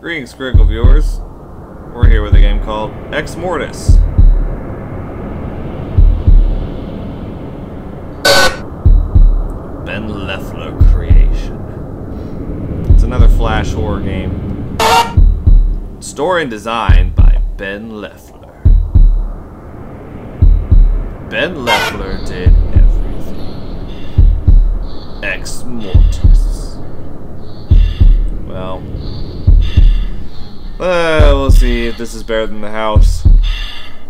Greetings, critical viewers. We're here with a game called Exmortis. Ben Leffler creation. It's another flash horror game. Story and design by Ben Leffler. Ben Leffler did everything. Exmortis. Well, we'll see if this is better than The House.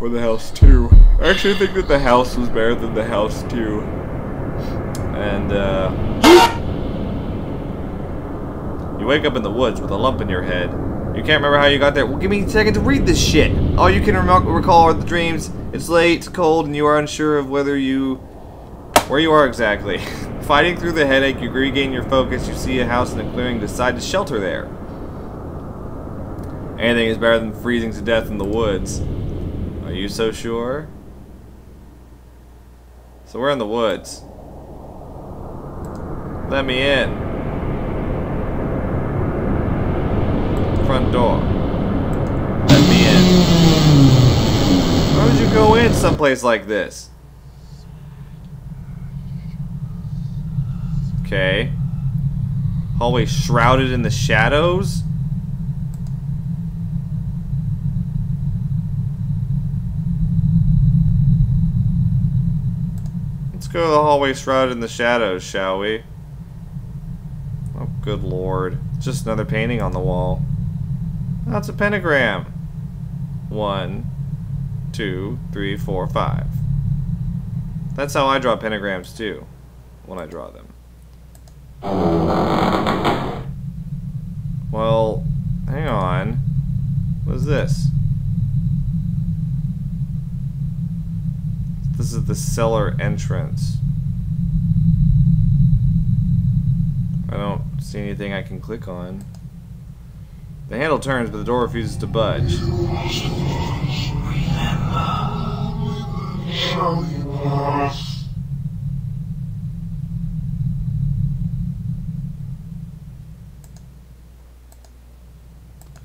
Or The House 2. I actually think that The House was better than The House 2. And, you wake up in the woods with a lump in your head. You can't remember how you got there. Well, give me a second to read this shit. All you can recall are the dreams. It's late, it's cold, and you are unsure of where you are exactly. Fighting through the headache, you regain your focus. You see a house in a clearing, decide to shelter there. Anything is better than freezing to death in the woods. Are you so sure? So we're in the woods. Let me in. Front door. Let me in. Why would you go in someplace like this? Okay. Hallway shrouded in the shadows? Let's go to the hallway shrouded in the shadows, shall we? Oh, good lord. It's just another painting on the wall. That's a pentagram. 1, 2, 3, 4, 5. That's how I draw pentagrams too, when I draw them. Well, hang on. What is this? This is the cellar entrance. I don't see anything I can click on. The handle turns, but the door refuses to budge.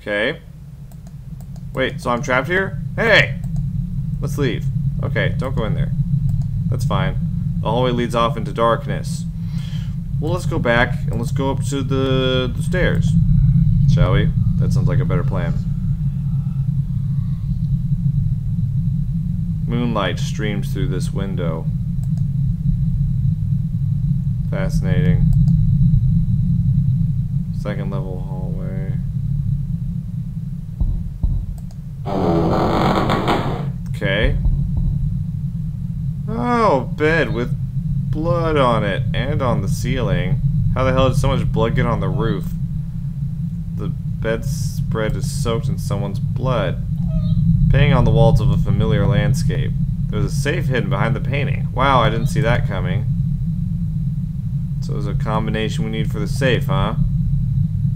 Okay. Wait, so I'm trapped here? Hey! Let's leave. Okay, don't go in there. That's fine. The hallway leads off into darkness. Well, let's go back and let's go up to the stairs. Shall we? That sounds like a better plan. Moonlight streams through this window. Fascinating. Second level hallway. Okay. Oh, bed with blood on it and on the ceiling. How the hell did so much blood get on the roof? The bedspread is soaked in someone's blood. Painting on the walls of a familiar landscape. There's a safe hidden behind the painting. Wow, I didn't see that coming. So there's a combination we need for the safe, huh?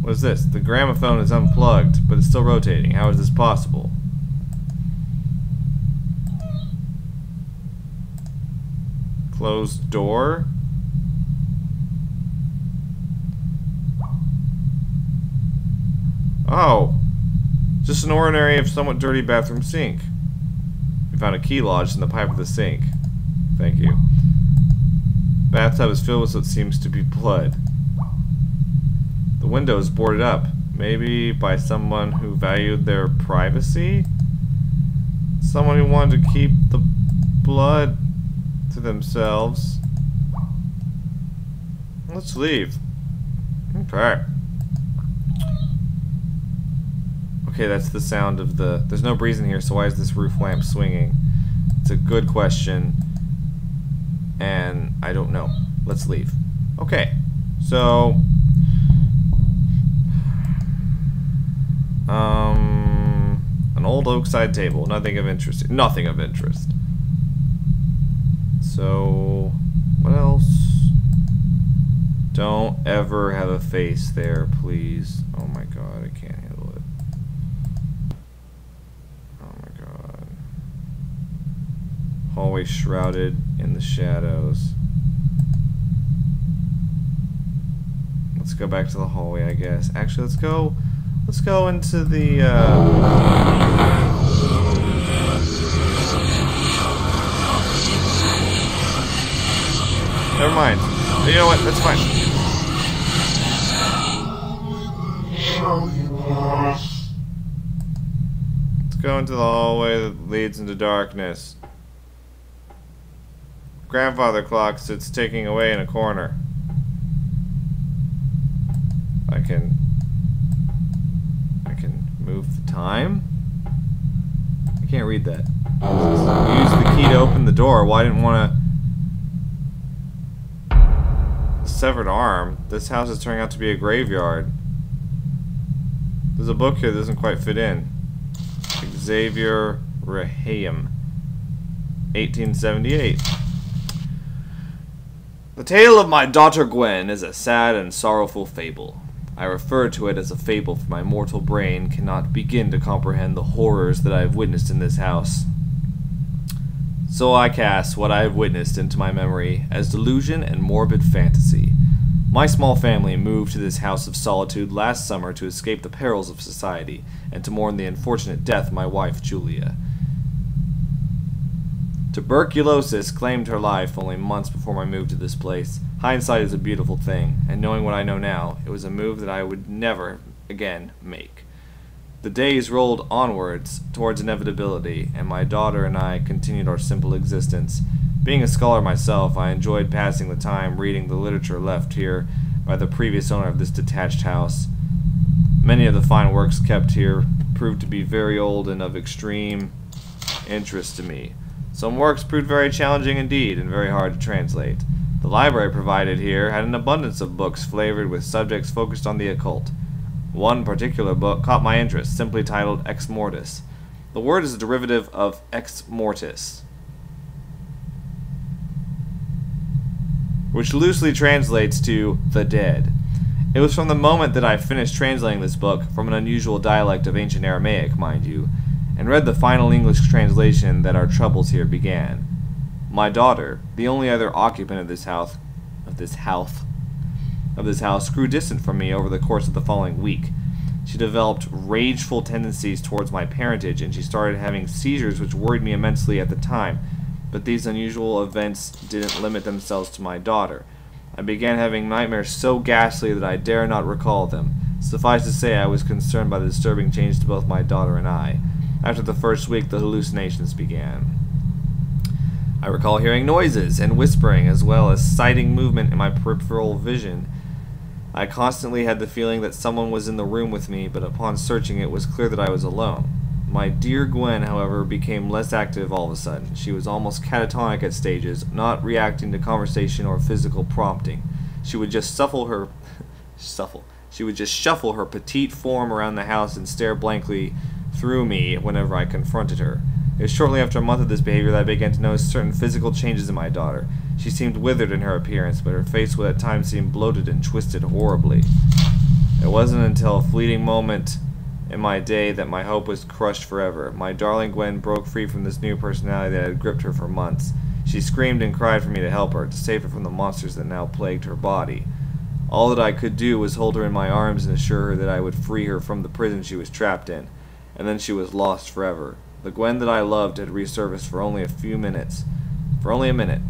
What is this? The gramophone is unplugged, but it's still rotating. How is this possible? Closed door? Oh, just an ordinary, if somewhat dirty bathroom sink. We found a key lodged in the pipe of the sink. Thank you. Bathtub is filled with what seems to be blood. The window is boarded up, maybe by someone who valued their privacy? Someone who wanted to keep the blood to themselves. Let's leave. Okay. Okay, that's the sound of the... There's no breeze in here, so why is this roof lamp swinging? It's a good question. And I don't know. Let's leave. Okay. So... an old oak side table. Nothing of interest. Nothing of interest. So... what else? Don't ever have a face there, please. Oh my god, I can't handle it. Oh my god. Hallway shrouded in the shadows. Let's go back to the hallway, I guess. Actually, let's go into the, never mind. You know what? That's fine. Let's go into the hallway that leads into darkness. Grandfather clock sits ticking away in a corner. I can move the time? I can't read that. Use the key to open the door. Why didn't want to... Severed arm. This house is turning out to be a graveyard. There's a book here that doesn't quite fit in. Xavier Raham, 1878. The tale of my daughter Gwen is a sad and sorrowful fable. I refer to it as a fable, for my mortal brain cannot begin to comprehend the horrors that I have witnessed in this house. So I cast what I have witnessed into my memory as delusion and morbid fantasy. My small family moved to this house of solitude last summer to escape the perils of society and to mourn the unfortunate death of my wife, Julia. Tuberculosis claimed her life only months before my move to this place. Hindsight is a beautiful thing, and knowing what I know now, it was a move that I would never again make. The days rolled onwards towards inevitability, and my daughter and I continued our simple existence. Being a scholar myself, I enjoyed passing the time reading the literature left here by the previous owner of this detached house. Many of the fine works kept here proved to be very old and of extreme interest to me. Some works proved very challenging indeed and very hard to translate. The library provided here had an abundance of books flavored with subjects focused on the occult. One particular book caught my interest, simply titled Exmortis. The word is a derivative of Exmortis, which loosely translates to the dead. It was from the moment that I finished translating this book, from an unusual dialect of ancient Aramaic, mind you, and read the final English translation that our troubles here began. My daughter, the only other occupant of this house, grew distant from me over the course of the following week. She developed rageful tendencies towards my parentage, and she started having seizures which worried me immensely at the time. But these unusual events didn't limit themselves to my daughter. I began having nightmares so ghastly that I dare not recall them. Suffice to say, I was concerned by the disturbing change to both my daughter and I. After the first week, the hallucinations began. I recall hearing noises and whispering, as well as sighting movement in my peripheral vision. I constantly had the feeling that someone was in the room with me, but upon searching it was clear that I was alone. My dear Gwen, however, became less active all of a sudden. She was almost catatonic at stages, not reacting to conversation or physical prompting. She would just shuffle her petite form around the house and stare blankly through me whenever I confronted her. It was shortly after a month of this behavior that I began to notice certain physical changes in my daughter. She seemed withered in her appearance, but her face would at times seem bloated and twisted horribly. It wasn't until a fleeting moment in my day that my hope was crushed forever. My darling Gwen broke free from this new personality that had gripped her for months. She screamed and cried for me to help her, to save her from the monsters that now plagued her body. All that I could do was hold her in my arms and assure her that I would free her from the prison she was trapped in. And then she was lost forever. The Gwen that I loved had resurfaced for only a minute.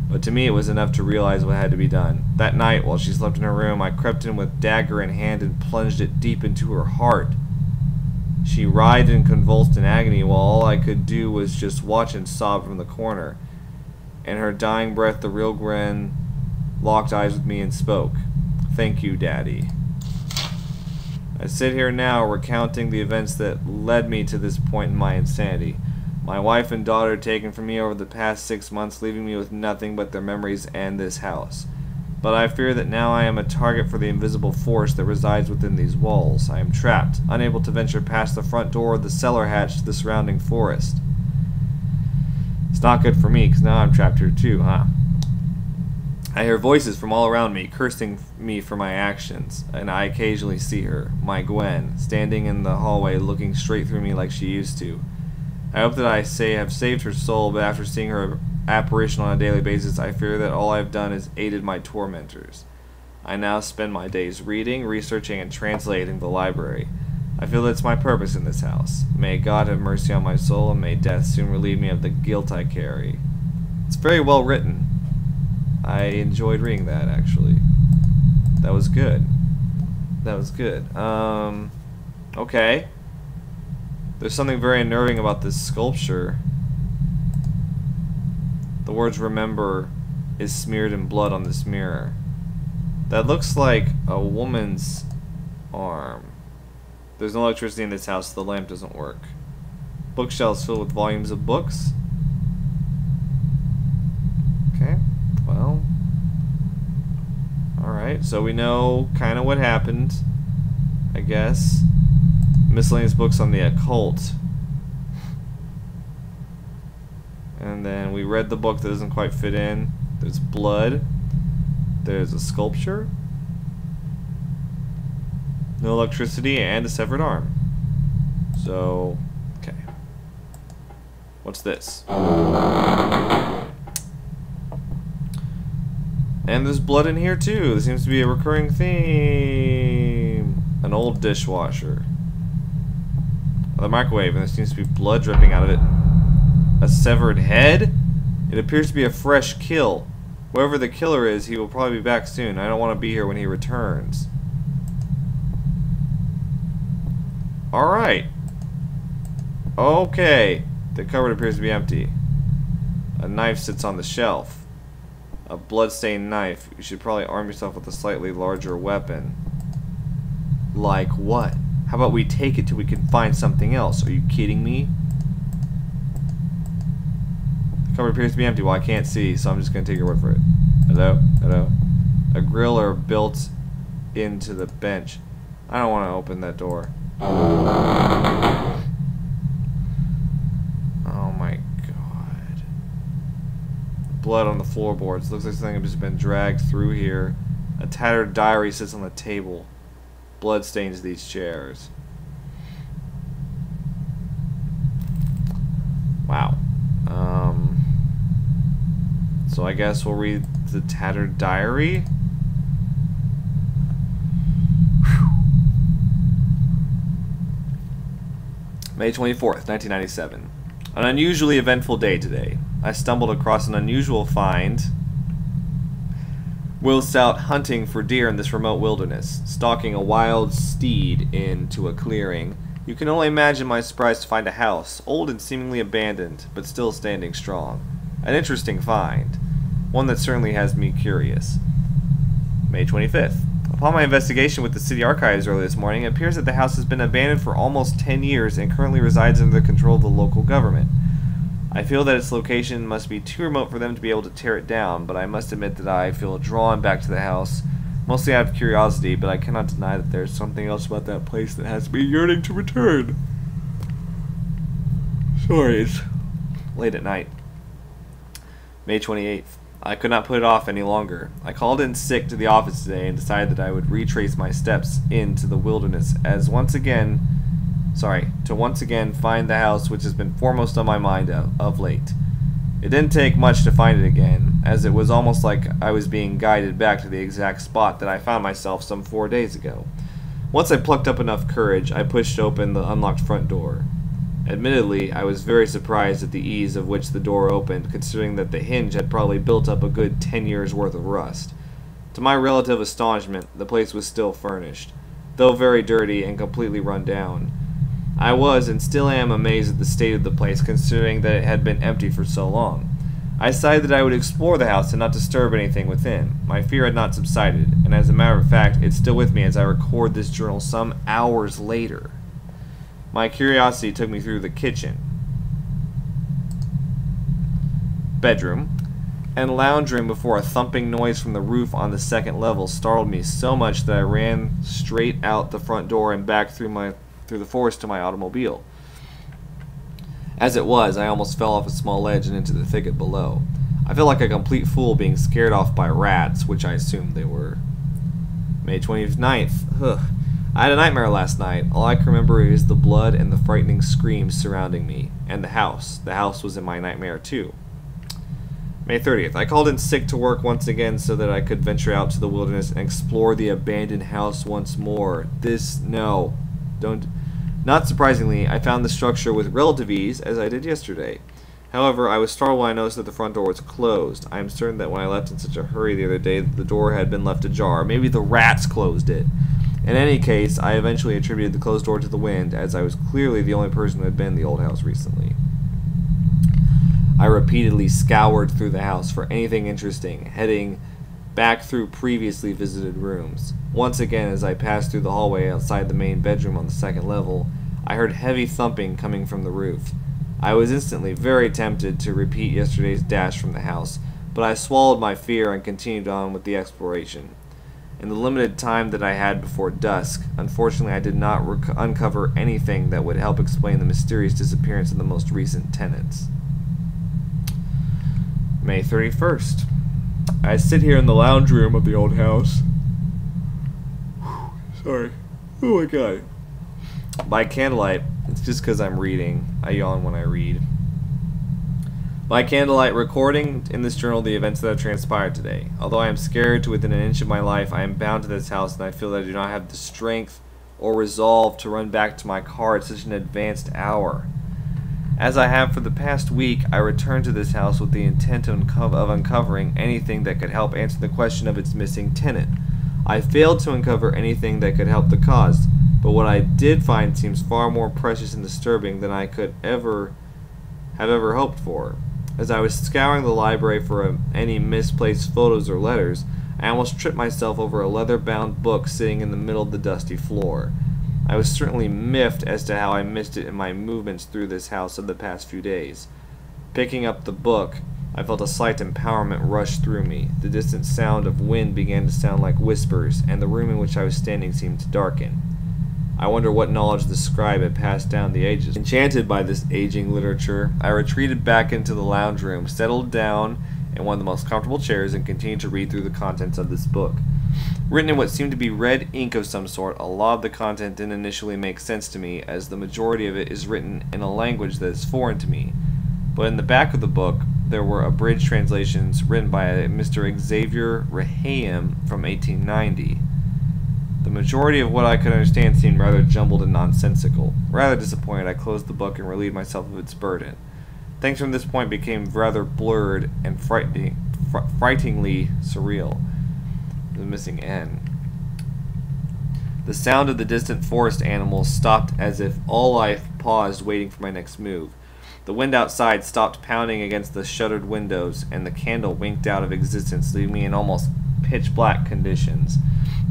But to me it was enough to realize what had to be done. That night, while she slept in her room, I crept in with dagger in hand and plunged it deep into her heart. She writhed and convulsed in agony, while all I could do was just watch and sob from the corner. In her dying breath, the real Gwen locked eyes with me and spoke. "Thank you, Daddy." I sit here now recounting the events that led me to this point in my insanity. My wife and daughter taken from me over the past 6 months, leaving me with nothing but their memories and this house. But I fear that now I am a target for the invisible force that resides within these walls. I am trapped, unable to venture past the front door or the cellar hatch to the surrounding forest. It's not good for me, because now I'm trapped here too, huh? I hear voices from all around me, cursing me for my actions, and I occasionally see her, my Gwen, standing in the hallway looking straight through me like she used to. I hope that I have saved her soul, but after seeing her apparition on a daily basis, I fear that all I have done is aided my tormentors. I now spend my days reading, researching, and translating the library. I feel that's my purpose in this house. May God have mercy on my soul, and may death soon relieve me of the guilt I carry. It's very well written. I enjoyed reading that, actually. That was good. That was good. Okay. There's something very unnerving about this sculpture. The words "remember" is smeared in blood on this mirror. That looks like a woman's arm. There's no electricity in this house, so the lamp doesn't work. Bookshelves filled with volumes of books. Okay, well. Alright, so we know kind of what happened, I guess. Miscellaneous books on the occult. And then we read the book that doesn't quite fit in. There's blood. There's a sculpture. No electricity and a severed arm. So, okay. What's this? And there's blood in here too. There seems to be a recurring theme. An old dishwasher. The microwave, and there seems to be blood dripping out of it. A severed head? It appears to be a fresh kill. Whoever the killer is, he will probably be back soon. I don't want to be here when he returns. Alright. Okay. The cupboard appears to be empty. A knife sits on the shelf. A bloodstained knife. You should probably arm yourself with a slightly larger weapon. Like what? How about we take it till we can find something else? Are you kidding me? The cupboard appears to be empty. Well, I can't see, so I'm just going to take your word for it. Hello? Hello? A griller built into the bench. I don't want to open that door. Oh my god. Blood on the floorboards. Looks like something has been dragged through here. A tattered diary sits on the table. Blood stains these chairs. Wow. So I guess we'll read the tattered diary. Whew. May 24th, 1997. An unusually eventful day today. I stumbled across an unusual find whilst out hunting for deer in this remote wilderness, stalking a wild steed into a clearing. You can only imagine my surprise to find a house, old and seemingly abandoned, but still standing strong. An interesting find. One that certainly has me curious. May 25th. Upon my investigation with the city archives early this morning, it appears that the house has been abandoned for almost 10 years and currently resides under the control of the local government. I feel that its location must be too remote for them to be able to tear it down, but I must admit that I feel drawn back to the house, mostly out of curiosity, but I cannot deny that there's something else about that place that has me yearning to return. Sorry, it's late at night. May 28th. I could not put it off any longer. I called in sick to the office today and decided that I would retrace my steps into the wilderness to once again find the house which has been foremost on my mind of late. It didn't take much to find it again, as it was almost like I was being guided back to the exact spot that I found myself some 4 days ago. Once I plucked up enough courage, I pushed open the unlocked front door. Admittedly, I was very surprised at the ease of which the door opened, considering that the hinge had probably built up a good 10 years' worth of rust. To my relative astonishment, the place was still furnished, though very dirty and completely run down. I was and still am amazed at the state of the place, considering that it had been empty for so long. I decided that I would explore the house and not disturb anything within. My fear had not subsided, and as a matter of fact, it's still with me as I record this journal some hours later. My curiosity took me through the kitchen, bedroom, and lounge room before a thumping noise from the roof on the second level startled me so much that I ran straight out the front door and back through the forest to my automobile. As it was, I almost fell off a small ledge and into the thicket below. I felt like a complete fool being scared off by rats, which I assumed they were. May 29th. Ugh. I had a nightmare last night. All I can remember is the blood and the frightening screams surrounding me. and the house. The house was in my nightmare too. May 30th. I called in sick to work once again so that I could venture out to the wilderness and explore the abandoned house once more. Not surprisingly, I found the structure with relative ease, as I did yesterday. However, I was startled when I noticed that the front door was closed. I am certain that when I left in such a hurry the other day, the door had been left ajar. Maybe the rats closed it. In any case, I eventually attributed the closed door to the wind, as I was clearly the only person who had been in the old house recently. I repeatedly scoured through the house for anything interesting, heading back through previously visited rooms. Once again, as I passed through the hallway outside the main bedroom on the second level, I heard heavy thumping coming from the roof. I was instantly very tempted to repeat yesterday's dash from the house, but I swallowed my fear and continued on with the exploration. In the limited time that I had before dusk, unfortunately I did not uncover anything that would help explain the mysterious disappearance of the most recent tenants. May 31st. I sit here in the lounge room of the old house. Sorry. Oh my god. By candlelight, it's just because I'm reading. I yawn when I read. By candlelight, recording in this journal the events that have transpired today. Although I am scared to within an inch of my life, I am bound to this house, and I feel that I do not have the strength or resolve to run back to my car at such an advanced hour. As I have for the past week, I returned to this house with the intent of uncovering anything that could help answer the question of its missing tenant. I failed to uncover anything that could help the cause, but what I did find seems far more precious and disturbing than I could have ever hoped for. As I was scouring the library for any misplaced photos or letters, I almost tripped myself over a leather-bound book sitting in the middle of the dusty floor. I was certainly miffed as to how I missed it in my movements through this house of the past few days. Picking up the book, I felt a slight empowerment rush through me. The distant sound of wind began to sound like whispers, and the room in which I was standing seemed to darken. I wonder what knowledge the scribe had passed down the ages. Enchanted by this aging literature, I retreated back into the lounge room, settled down in one of the most comfortable chairs, and continued to read through the contents of this book. Written in what seemed to be red ink of some sort, a lot of the content didn't initially make sense to me, as the majority of it is written in a language that is foreign to me. But in the back of the book, there were abridged translations written by Mr. Xavier Raham from 1890. The majority of what I could understand seemed rather jumbled and nonsensical. Rather disappointed, I closed the book and relieved myself of its burden. Things from this point became rather blurred and frighteningly surreal. The missing N. The sound of the distant forest animals stopped as if all life paused waiting for my next move. The wind outside stopped pounding against the shuttered windows, and the candle winked out of existence, leaving me in almost pitch-black conditions.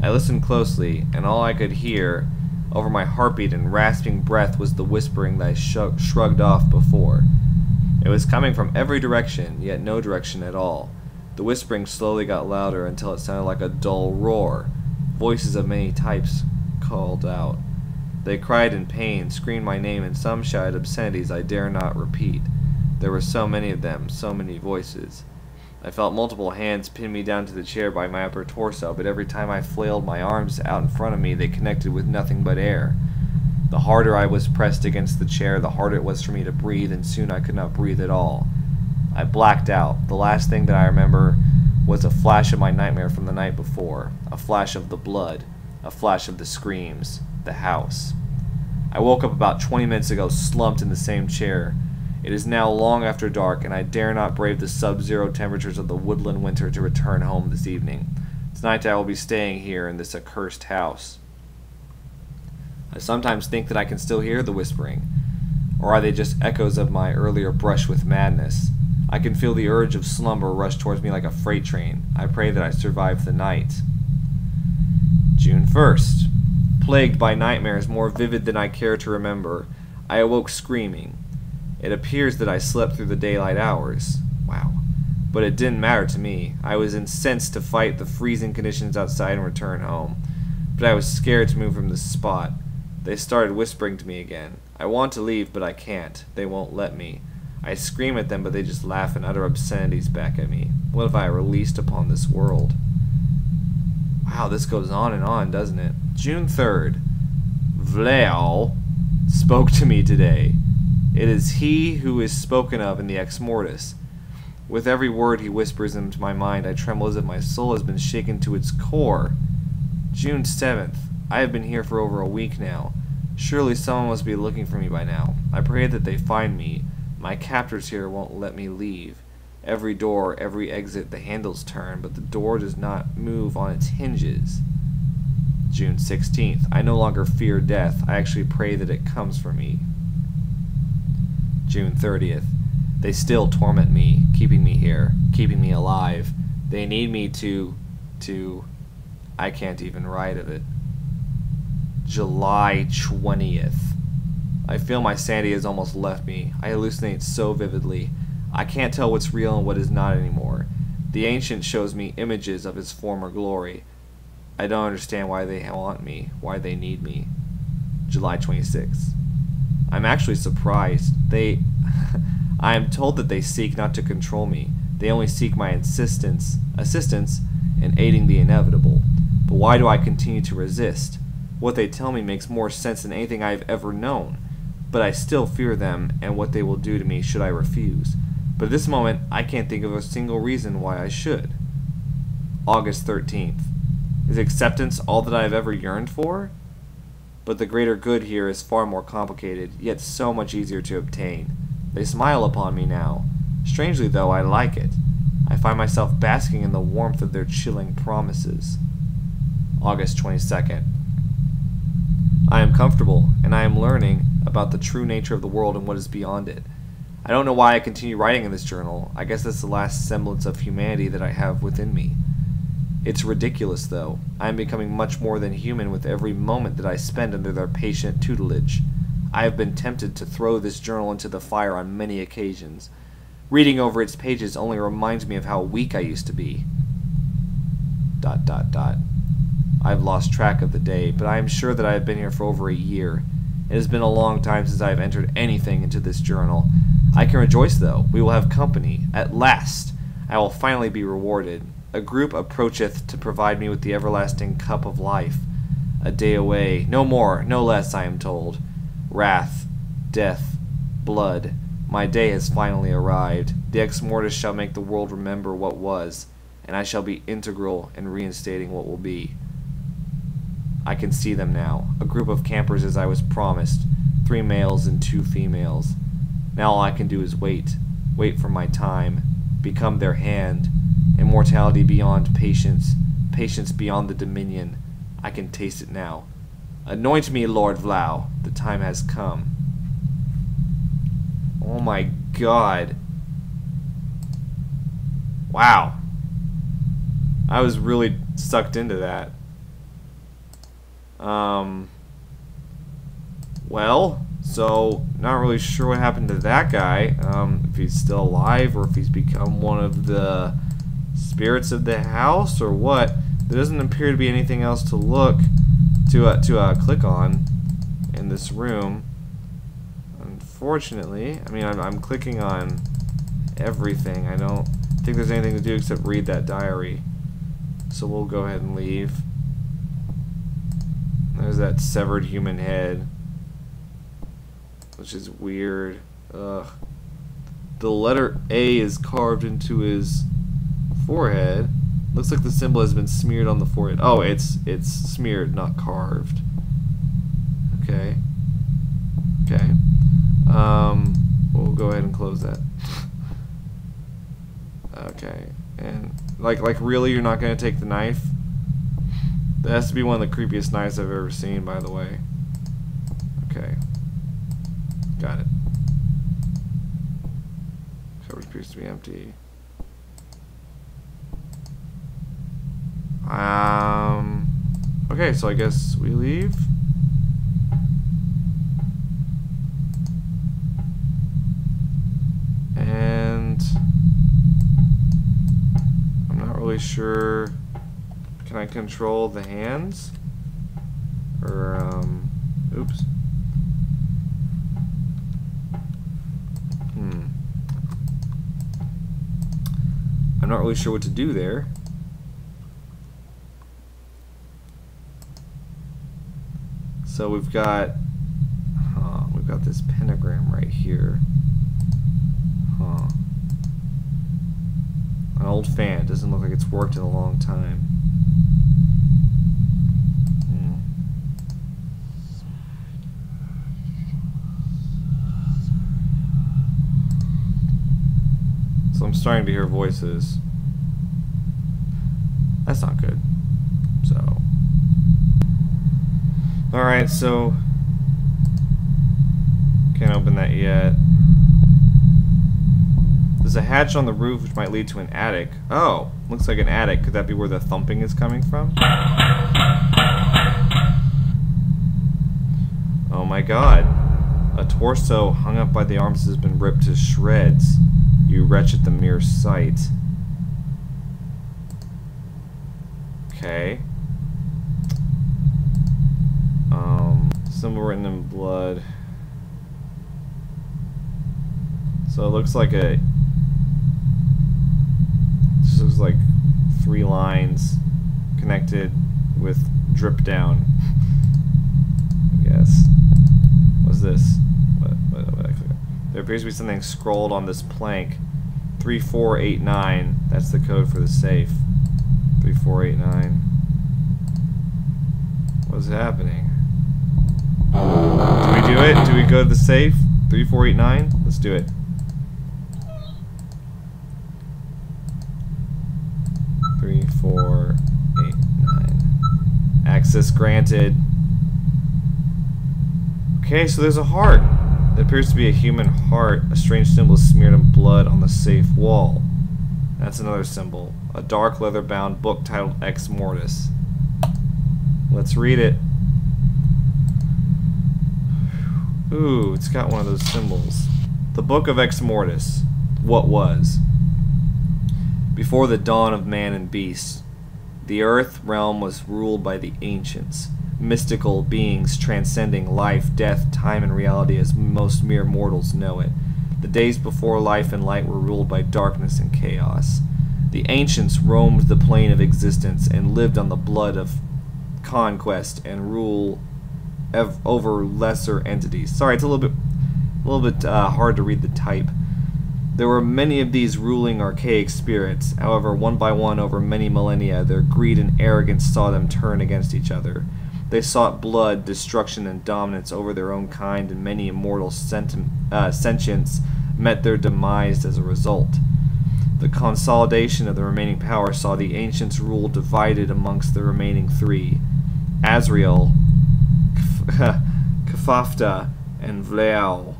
I listened closely, and all I could hear over my heartbeat and rasping breath was the whispering that I shrugged off before. It was coming from every direction, yet no direction at all. The whispering slowly got louder until it sounded like a dull roar. Voices of many types called out. They cried in pain, screamed my name, and some shouted obscenities I dare not repeat. There were so many of them, so many voices. I felt multiple hands pin me down to the chair by my upper torso, but every time I flailed my arms out in front of me, they connected with nothing but air. The harder I was pressed against the chair, the harder it was for me to breathe, and soon I could not breathe at all. I blacked out. The last thing that I remember was a flash of my nightmare from the night before, a flash of the blood, a flash of the screams, the house. I woke up about 20 minutes ago, slumped in the same chair. It is now long after dark, and I dare not brave the sub-zero temperatures of the woodland winter to return home this evening. Tonight I will be staying here in this accursed house. I sometimes think that I can still hear the whispering, or are they just echoes of my earlier brush with madness? I can feel the urge of slumber rush towards me like a freight train. I pray that I survive the night. June 1st. Plagued by nightmares more vivid than I care to remember, I awoke screaming. It appears that I slept through the daylight hours. Wow. But it didn't matter to me. I was incensed to fight the freezing conditions outside and return home. But I was scared to move from this spot. They started whispering to me again. I want to leave, but I can't. They won't let me. I scream at them, but they just laugh and utter obscenities back at me. What have I released upon this world? Wow, this goes on, doesn't it? June 3rd. Vlael spoke to me today. It is he who is spoken of in the Exmortis. With every word he whispers into my mind, I tremble as if my soul has been shaken to its core. June 7th. I have been here for over a week now. Surely someone must be looking for me by now. I pray that they find me. My captors here won't let me leave. Every door, every exit, the handles turn, but the door does not move on its hinges. June 16th. I no longer fear death. I actually pray that it comes for me. June 30th. They still torment me, keeping me here, keeping me alive. They need me to... I can't even write of it. July 20th. I feel my sanity has almost left me. I hallucinate so vividly. I can't tell what's real and what is not anymore. The ancient shows me images of his former glory. I don't understand why they want me, why they need me. July 26th. I'm actually surprised. I am told that they seek not to control me. They only seek my assistance in aiding the inevitable. But why do I continue to resist? What they tell me makes more sense than anything I have ever known. But I still fear them and what they will do to me should I refuse. But at this moment, I can't think of a single reason why I should. August 13th. Is acceptance all that I have ever yearned for? But the greater good here is far more complicated, yet so much easier to obtain. They smile upon me now. Strangely, though, I like it. I find myself basking in the warmth of their chilling promises. August 22nd. I am comfortable, and I am learning about the true nature of the world and what is beyond it. I don't know why I continue writing in this journal. I guess that's the last semblance of humanity that I have within me. It's ridiculous, though. I am becoming much more than human with every moment that I spend under their patient tutelage. I have been tempted to throw this journal into the fire on many occasions. Reading over its pages only reminds me of how weak I used to be. ... I've lost track of the day, but I am sure that I have been here for over a year. It has been a long time since I have entered anything into this journal. I can rejoice, though. We will have company. At last, I will finally be rewarded. A group approacheth to provide me with the everlasting cup of life. A day away, no more, no less, I am told. Wrath, death, blood. My day has finally arrived. The Exmortis shall make the world remember what was, and I shall be integral in reinstating what will be. I can see them now, a group of campers as I was promised, 3 males and 2 females. Now all I can do is wait for my time, become their hand. Immortality beyond patience, patience beyond the dominion. I can taste it now. Anoint me, Lord Vlau. The time has come. Oh my god. Wow. I was really sucked into that. Well, so not really sure what happened to that guy. If he's still alive or if he's become one of the spirits of the house or what. There doesn't appear to be anything else to look to click on in this room. Unfortunately, I mean I'm clicking on everything. I don't think there's anything to do except read that diary. So we'll go ahead and leave. There's that severed human head, which is weird. Ugh. The letter A is carved into his forehead. Looks like the symbol has been smeared on the forehead. Oh, it's smeared, not carved. Okay. Okay. We'll go ahead and close that. Okay. And like really, you're not gonna take the knife? That has to be one of the creepiest knives I've ever seen, by the way. Okay. Got it. Coverage appears to be empty. Okay, so I guess we leave. And I'm not really sure. Can I control the hands? Or, oops. I'm not really sure what to do there. So we've got we've got this pentagram right here. Huh. An old fan. Doesn't look like it's worked in a long time. So I'm starting to hear voices. That's not good. So. Alright, so. Can't open that yet. There's a hatch on the roof which might lead to an attic. Oh, looks like an attic. Could that be where the thumping is coming from? Oh my god. A torso hung up by the arms has been ripped to shreds. You wretch at the mere sight. Okay. Symbol written in blood. So it looks like a... This looks like 3 lines connected with drip down. I guess. What's this? What there appears to be something scrolled on this plank. 3489. That's the code for the safe. 3489. What's happening? Do we do it? Do we go to the safe? 3489? Let's do it. 3489. Access granted. Okay, so there's a heart. It appears to be a human heart. A strange symbol is smeared in blood on the safe wall. That's another symbol. A dark leather-bound book titled Exmortis. Let's read it. Ooh, it's got one of those symbols. The Book of Exmortis. What was? Before the dawn of man and beast, the earth realm was ruled by the ancients, mystical beings transcending life, death, time, and reality as most mere mortals know it. The days before life and light were ruled by darkness and chaos. The ancients roamed the plane of existence and lived on the blood of conquest and rule over lesser entities. Sorry, it's a little bit hard to read the type. There were many of these ruling archaic spirits. However, one by one over many millennia, their greed and arrogance saw them turn against each other. They sought blood, destruction, and dominance over their own kind, and many immortal sentients met their demise as a result. The consolidation of the remaining power saw the ancients' rule divided amongst the remaining 3. Azrael, Kafafta, and Vleal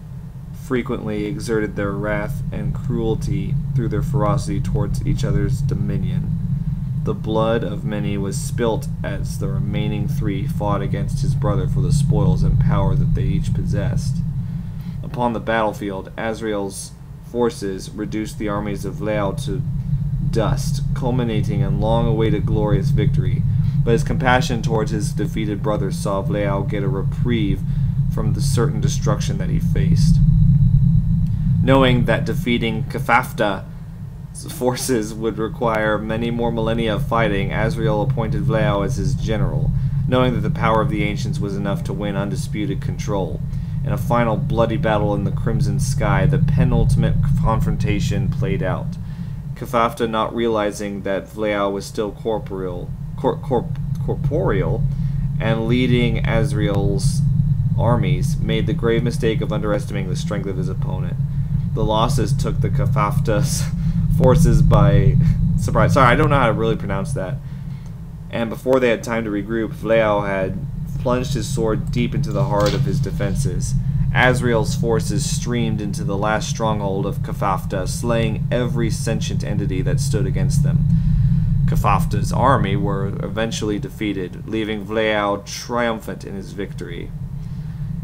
frequently exerted their wrath and cruelty through their ferocity towards each other's dominion. The blood of many was spilt as the remaining 3 fought against his brother for the spoils and power that they each possessed. Upon the battlefield, Azrael's forces reduced the armies of Vleal to dust, culminating in long-awaited glorious victory. But his compassion towards his defeated brother saw Vleal get a reprieve from the certain destruction that he faced. Knowing that defeating Kafafta's forces would require many more millennia of fighting, Azrael appointed Vleal as his general, knowing that the power of the ancients was enough to win undisputed control. In a final bloody battle in the crimson sky, the penultimate confrontation played out. Kafafta, not realizing that Vleal was still corporeal and leading Azrael's armies, made the grave mistake of underestimating the strength of his opponent. The losses took the Kafafta's forces by surprise. Sorry, I don't know how to really pronounce that. And before they had time to regroup, Vleal had plunged his sword deep into the heart of his defenses. Azrael's forces streamed into the last stronghold of Kafafta, slaying every sentient entity that stood against them. Kafafta's army were eventually defeated, leaving Vleal triumphant in his victory.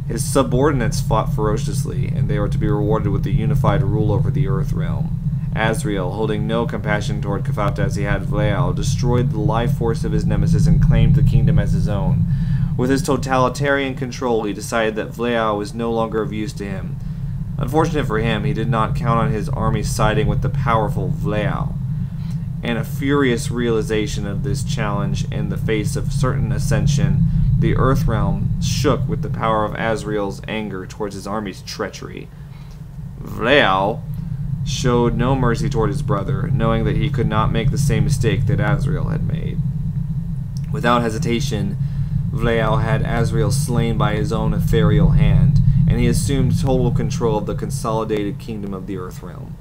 His subordinates fought ferociously, and they were to be rewarded with the unified rule over the earth realm. Azrael, holding no compassion toward Kafafta as he had Vleal, destroyed the life force of his nemesis and claimed the kingdom as his own. With his totalitarian control, he decided that Vleal was no longer of use to him. Unfortunate for him, he did not count on his army siding with the powerful Vleal. And a furious realization of this challenge in the face of certain ascension, The Earth Realm shook with the power of Azrael's anger towards his army's treachery. Vleal showed no mercy toward his brother, knowing that he could not make the same mistake that Azrael had made. Without hesitation, Vleal had Azrael slain by his own ethereal hand, and he assumed total control of the consolidated kingdom of the Earth Realm.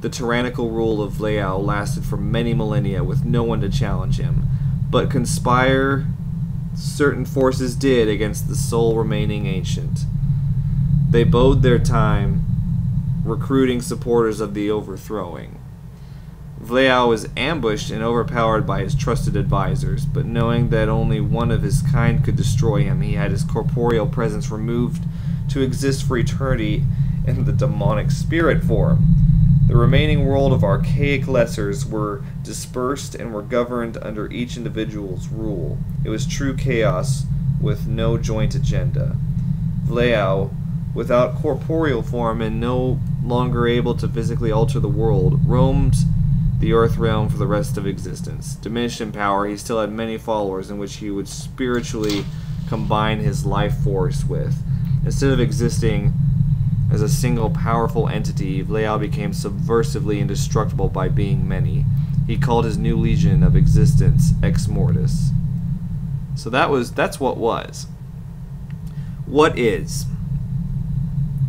The tyrannical rule of Vleal lasted for many millennia with no one to challenge him, but conspire certain forces did against the sole remaining ancient. They bode their time, recruiting supporters of the overthrowing. Vleal was ambushed and overpowered by his trusted advisors, but knowing that only one of his kind could destroy him, he had his corporeal presence removed to exist for eternity in the demonic spirit form. The remaining world of archaic lessers were dispersed and were governed under each individual's rule. It was true chaos with no joint agenda. Vleal, without corporeal form and no longer able to physically alter the world, roamed the Earth Realm for the rest of existence. Diminished in power, he still had many followers in which he would spiritually combine his life force with. Instead of existing as a single powerful entity, Vleal became subversively indestructible by being many. He called his new legion of existence Exmortis. So that's what was. What is?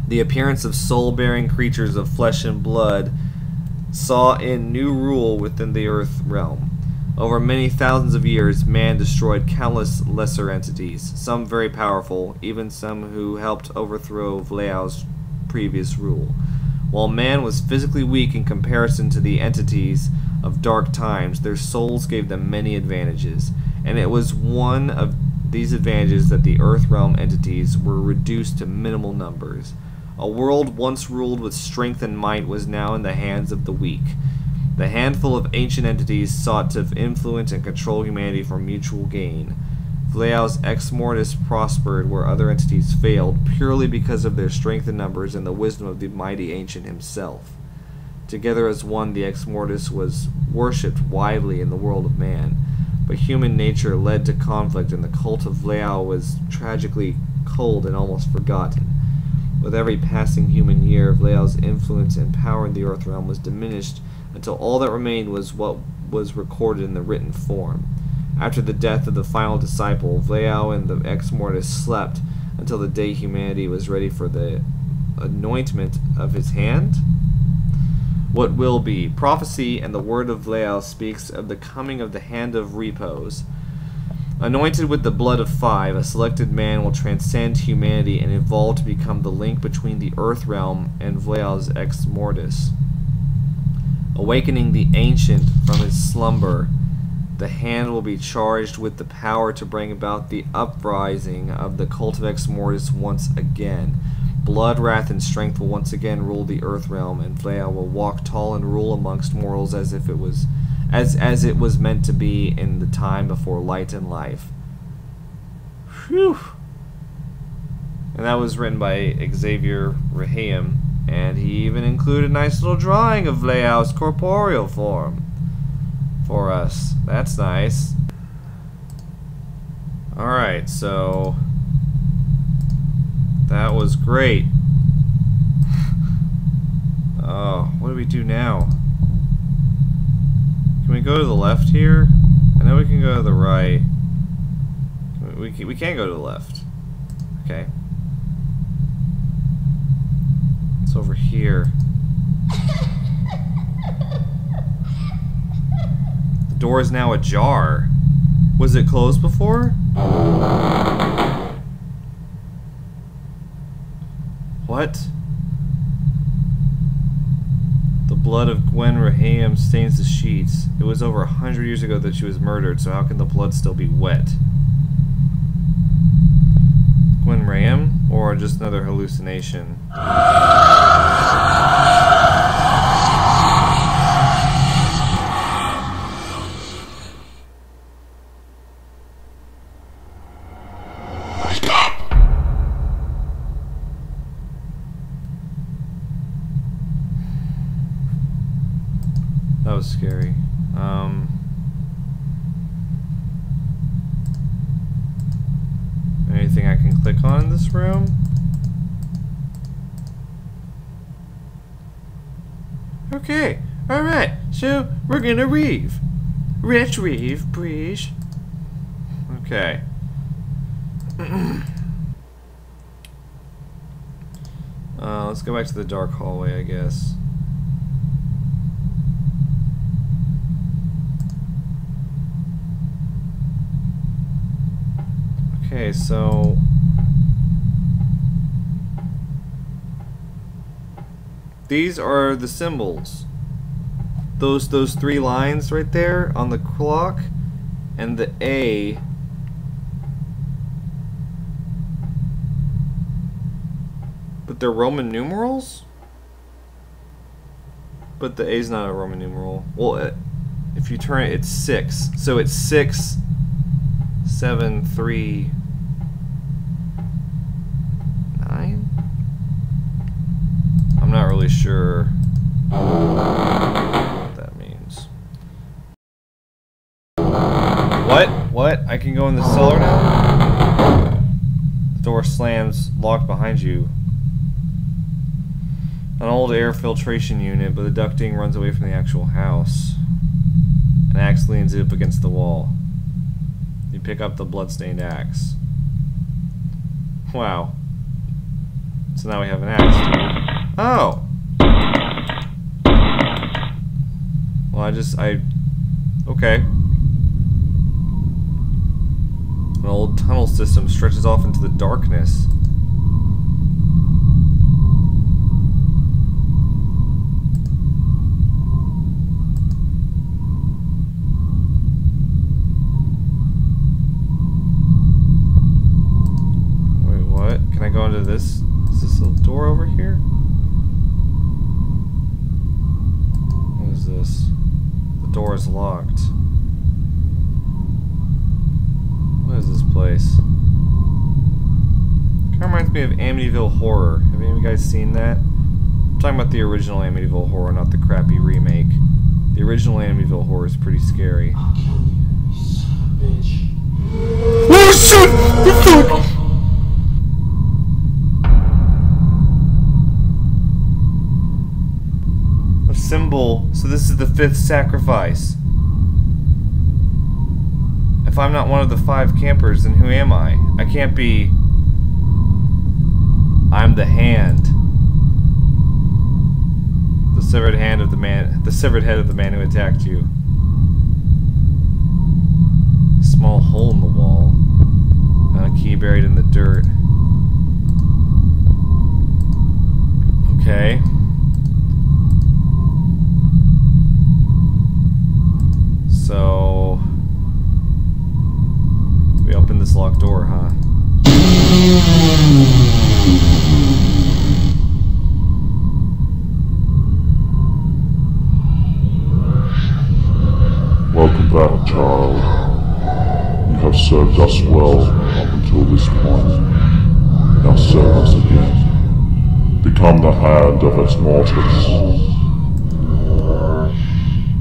The appearance of soul-bearing creatures of flesh and blood saw in new rule within the Earth Realm. Over many thousands of years, man destroyed countless lesser entities, some very powerful, even some who helped overthrow Vleal's previous rule. While man was physically weak in comparison to the entities of dark times, their souls gave them many advantages, and it was one of these advantages that the Earth Realm entities were reduced to minimal numbers. A world once ruled with strength and might was now in the hands of the weak. The handful of ancient entities sought to influence and control humanity for mutual gain. Vleal's Exmortis prospered where other entities failed, purely because of their strength in numbers and the wisdom of the mighty ancient himself. Together as one, the Exmortis was worshipped widely in the world of man, but human nature led to conflict, and the cult of Vleal was tragically cold and almost forgotten. With every passing human year, Vleal's influence and power in the Earth Realm was diminished until all that remained was what was recorded in the written form. After the death of the final disciple, Vleal and the Exmortis slept until the day humanity was ready for the anointment of his hand. What will be? Prophecy and the word of Vleal speaks of the coming of the hand of repose. Anointed with the blood of 5, a selected man will transcend humanity and evolve to become the link between the Earth Realm and Vleal's Exmortis. Awakening the ancient from his slumber, the hand will be charged with the power to bring about the uprising of the cult of Exmortis once again. Blood, wrath, and strength will once again rule the Earth Realm, and Vleal will walk tall and rule amongst mortals as if it was as it was meant to be in the time before light and life. Whew. And that was written by Xavier Raham, and he even included a nice little drawing of Vleal's corporeal form for us. That's nice. Alright, so that was great. Oh, what do we do now? Can we go to the left here? I know we can go to the right. We can't go to the left. Okay. It's over here. The door is now ajar. Was it closed before? What? The blood of Gwen Raham stains the sheets. It was over 100 years ago that she was murdered, so how can the blood still be wet? Gwen Raham? Or just another hallucination? That was scary. anything I can click on in this room? Okay, alright, so we're gonna reeve. Retrieve, please. Okay. Let's go back to the dark hallway, I guess. Okay, so these are the symbols. Those three lines right there on the clock, and the A. But they're Roman numerals? But the A's not a Roman numeral. Well, if you turn it, it's 6. So it's 6, 7, 3, 9? I'm not really sure what that means. What? I can go in the cellar now? The door slams, locked behind you. An old air filtration unit, but the ducting runs away from the actual house. An axe leans up against the wall. You pick up the bloodstained axe. Wow. So now we have an axe. Oh! Well, okay. An old tunnel system stretches off into the darkness. Can I go into this? Is this a door over here? What is this? The door is locked. What is this place? Kind of reminds me of Amityville Horror. Have any of you guys seen that? I'm talking about the original Amityville Horror, not the crappy remake. The original Amityville Horror is pretty scary. I'll kill you, bitch. Oh shit! Symbol, so this is the 5th sacrifice. If I'm not one of the 5 campers, then who am I? I can't be. I'm the hand. The severed hand of the man, the severed head of the man who attacked you. A small hole in the wall. And a key buried in the dirt. Okay. So we open this locked door, huh? Welcome back, child. You have served us well up until this point. Now serve us again. Become the hand of Exmortis.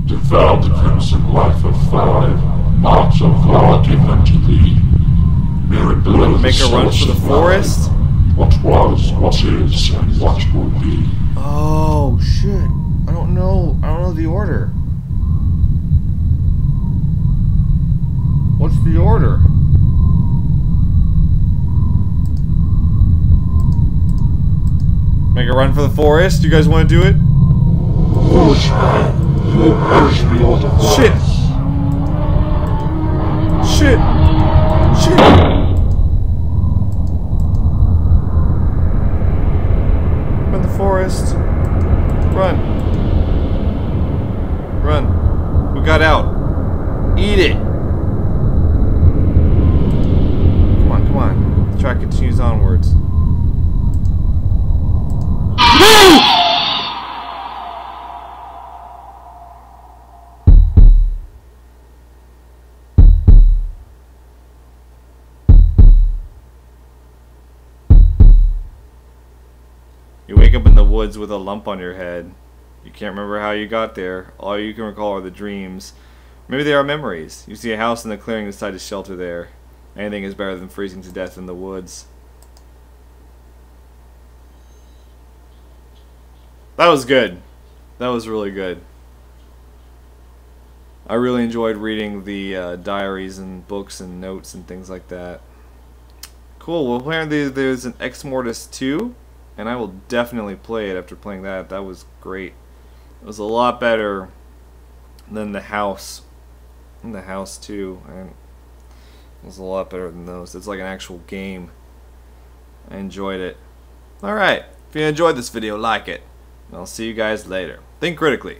Devour the crimson life of 5, marks of law given to thee. Mirror below Make a run for the forest? What was, what is, and what will be. Oh shit. I don't know the order. What's the order? Make a run for the forest? You guys want to do it? Foolish man. You will perish beyond the Shit! Shit! Shit! Run the forest. Run. Run. We got out. Eat it! Come on, come on. The track continues onwards. You wake up in the woods with a lump on your head. You can't remember how you got there. All you can recall are the dreams. Maybe they are memories. You see a house in the clearing and decide to shelter there. Anything is better than freezing to death in the woods. That was good. That was really good. I really enjoyed reading the diaries and books and notes and things like that. Cool, well apparently there's an Exmortis 2, and I will definitely play it after playing that. That was great. It was a lot better than the House. And the House 2, and it was a lot better than those. It's like an actual game. I enjoyed it. Alright, if you enjoyed this video, like it. And I'll see you guys later. Think critically.